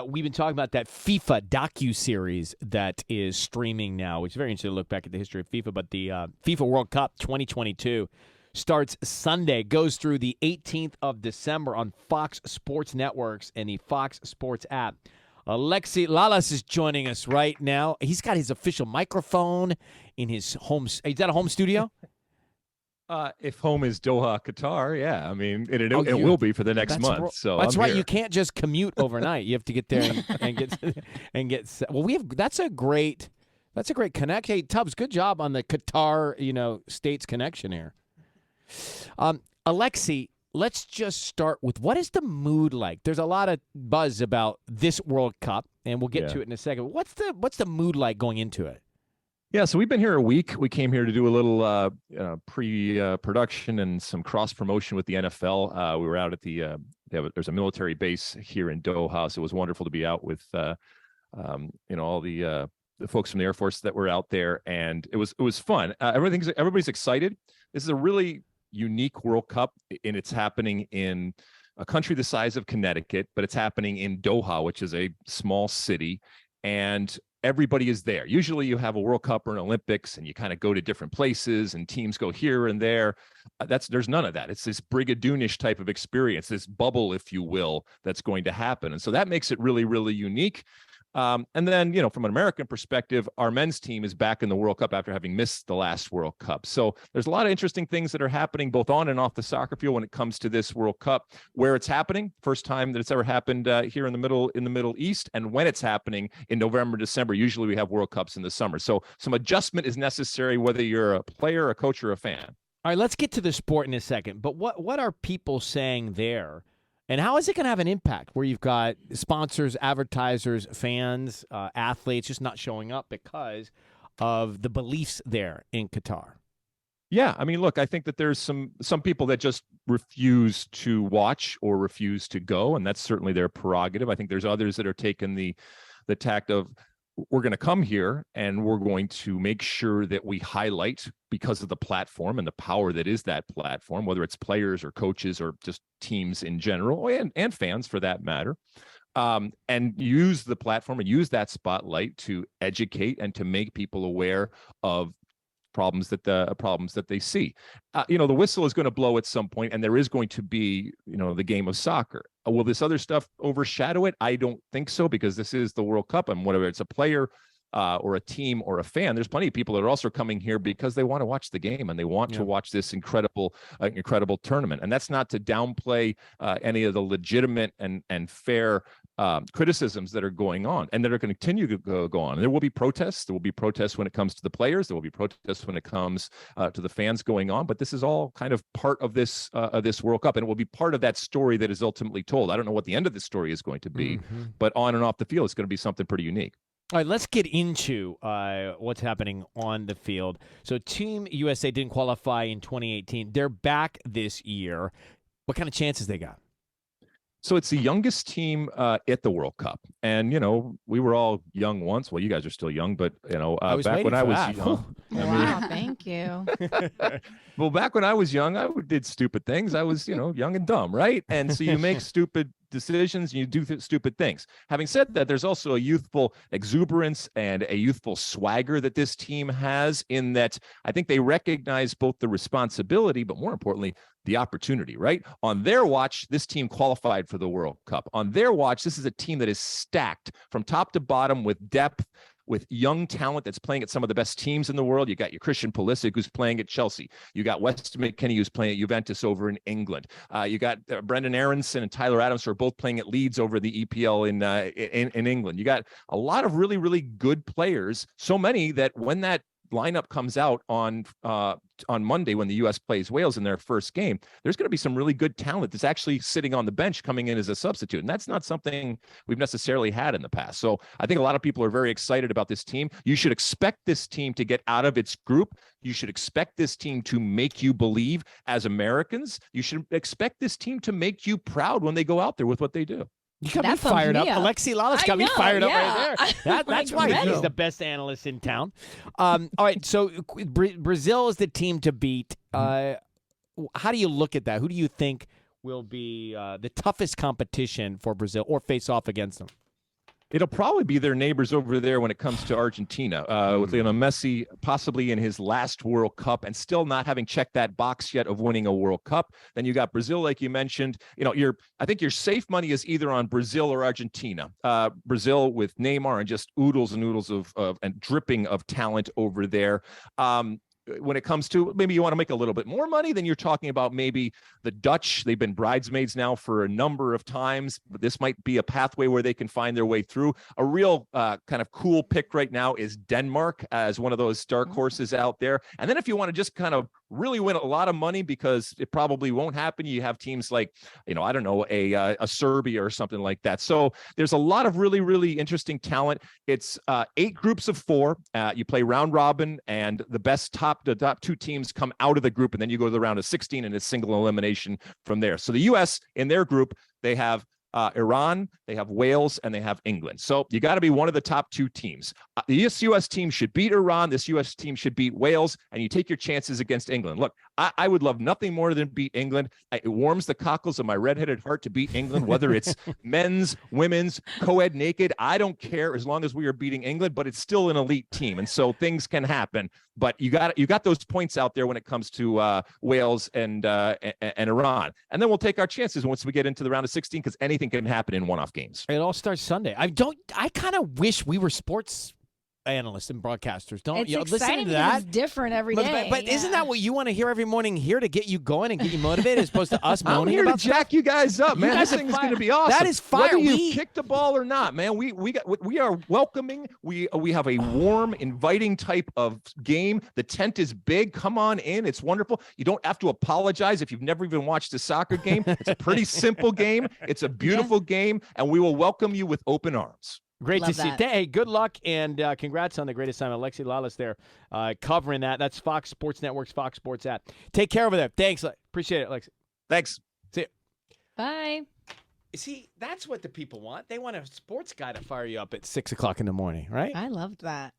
We've been talking about that FIFA docu-series that is streaming now, which is very interesting to look back at the history of FIFA. But the FIFA World Cup 2022 starts Sunday, goes through the 18th of December on Fox Sports Networks and the Fox Sports app. Alexi Lalas is joining us right now. He's got his official microphone in his home. Is that a home studio? If home is Doha, Qatar, yeah. I mean, it will be for the next month. So that's I'm right. here. You can't just commute overnight. You have to get there and get. Well, that's a great connect. Hey, Tubbs, good job on the Qatar, states connection here. Alexi, let's just start with what is the mood like? There's a lot of buzz about this World Cup, and we'll get to it in a second. What's the mood like going into it? Yeah, so we've been here a week. We came here to do a little pre-production and some cross-promotion with the NFL. We were out at there's a military base here in Doha, so it was wonderful to be out with, all the folks from the Air Force that were out there, and it was fun. Everybody's excited. This is a really unique World Cup, and it's happening in a country the size of Connecticut, but it's happening in Doha, which is a small city, and everybody is there. Usually you have a World Cup or an Olympics and you kind of go to different places and teams go here and there. There's none of that. It's this Brigadoonish type of experience, this bubble, if you will, that's going to happen. And so that makes it really, really unique. And then, from an American perspective, our men's team is back in the World Cup after having missed the last World Cup. So there's a lot of interesting things that are happening both on and off the soccer field when it comes to this World Cup, where it's happening, first time that it's ever happened here in the Middle East, and when it's happening in November, December. Usually we have World Cups in the summer. So some adjustment is necessary, whether you're a player, a coach, or a fan. All right, let's get to the sport in a second. But what are people saying there? And how is it going to have an impact where you've got sponsors, advertisers, fans, athletes just not showing up because of the beliefs there in Qatar? Yeah, I mean, look, I think that there's some people that just refuse to watch or refuse to go, and that's certainly their prerogative. I think there's others that are taking the tact of, we're going to come here and we're going to make sure that we highlight, because of the platform and the power that is that platform, whether it's players or coaches or just teams in general, and fans for that matter, and use the platform and use that spotlight to educate and to make people aware of problems that they see. The whistle is going to blow at some point, and there is going to be, the game of soccer. Will this other stuff overshadow it? I don't think so, because this is the World Cup, and whether it's a player or a team or a fan, there's plenty of people that are also coming here because they want to watch the game and they want to watch this incredible tournament. And that's not to downplay any of the legitimate and fair criticisms that are going on and that are going to continue to go on. And there will be protests. There will be protests when it comes to the players. There will be protests when it comes to the fans going on. But this is all kind of part of this World Cup, and it will be part of that story that is ultimately told. I don't know what the end of the story is going to be, but on and off the field, it's going to be something pretty unique. All right, let's get into what's happening on the field. So Team USA didn't qualify in 2018. They're back this year. What kind of chances they got? So it's the youngest team at the World Cup. And, we were all young once. Well, you guys are still young, but, back when I was young. Wow, thank you. Well, back when I was young, I did stupid things. I was, young and dumb, right? And so you make stupid decisions and you do stupid things. Having said that, there's also a youthful exuberance and a youthful swagger that this team has, in that I think they recognize both the responsibility, but more importantly, the opportunity, right? On their watch, this team qualified for the World Cup. On their watch, this is a team that is stacked from top to bottom with depth, with young talent that's playing at some of the best teams in the world. You got your Christian Pulisic, who's playing at Chelsea. You got Weston McKennie, who's playing at Juventus over in England. You got Brendan Aronson and Tyler Adams, who are both playing at Leeds over the EPL in England. You got a lot of really, really good players, so many that when that lineup comes out on Monday, when the U.S. plays Wales in their first game, there's going to be some really good talent that's actually sitting on the bench coming in as a substitute. And that's not something we've necessarily had in the past. So I think a lot of people are very excited about this team. You should expect this team to get out of its group. You should expect this team to make you believe as Americans. You should expect this team to make you proud when they go out there with what they do. You got me fired up. Alexi Lalas got me fired up right there. That's why he's the best analyst in town. All right, so Brazil is the team to beat. How do you look at that? Who do you think will be the toughest competition for Brazil or face off against them? It'll probably be their neighbors over there when it comes to Argentina, with Messi possibly in his last World Cup and still not having checked that box yet of winning a World Cup. Then you got Brazil, like you mentioned. I think your safe money is either on Brazil or Argentina. Brazil with Neymar and just oodles and oodles of and dripping of talent over there. When it comes to maybe you want to make a little bit more money, then you're talking about maybe the Dutch. They've been bridesmaids now for a number of times, but this might be a pathway where they can find their way through. A real kind of cool pick right now is Denmark as one of those dark horses out there. And then if you want to just kind of really win a lot of money, because it probably won't happen, you have teams like, I don't know, a Serbia or something like that. So there's a lot of really, really interesting talent. It's 8 groups of 4. You play round robin, and the top 2 teams come out of the group, and then you go to the round of 16, and it's single elimination from there. So the U.S. in their group, they have Iran, they have Wales, and they have England. So you got to be one of the top 2 teams. This U.S. team should beat Iran. This U.S. team should beat Wales, and you take your chances against England. Look, I would love nothing more than beat England. It warms the cockles of my redheaded heart to beat England, whether it's men's, women's, co-ed, naked. I don't care as long as we are beating England, but it's still an elite team, and so things can happen. But you got those points out there when it comes to Wales and Iran, and then we'll take our chances once we get into the round of 16, because anything can happen in one-off games. It all starts Sunday. I kind of wish we were sports analysts and broadcasters. Don't it's you know, exciting listen to that? It's different every day. But isn't that what you want to hear every morning here to get you going and get you motivated, as opposed to us moaning I'm here about to jack you guys up, man. This thing is going to be awesome. That is fire. Whether you kick the ball or not, man, we are welcoming. We have a warm, inviting type of game. The tent is big. Come on in. It's wonderful. You don't have to apologize if you've never even watched a soccer game. It's a pretty simple game. It's a beautiful game, and we will welcome you with open arms. Great Love to see. that. Hey, good luck, and congrats on the great assignment. Alexi Lalas there covering that. That's Fox Sports Network's Fox Sports app. Take care over there. Thanks. Appreciate it, Alexi. Thanks. See you. Bye. See, that's what the people want. They want a sports guy to fire you up at 6 o'clock in the morning, right? I loved that.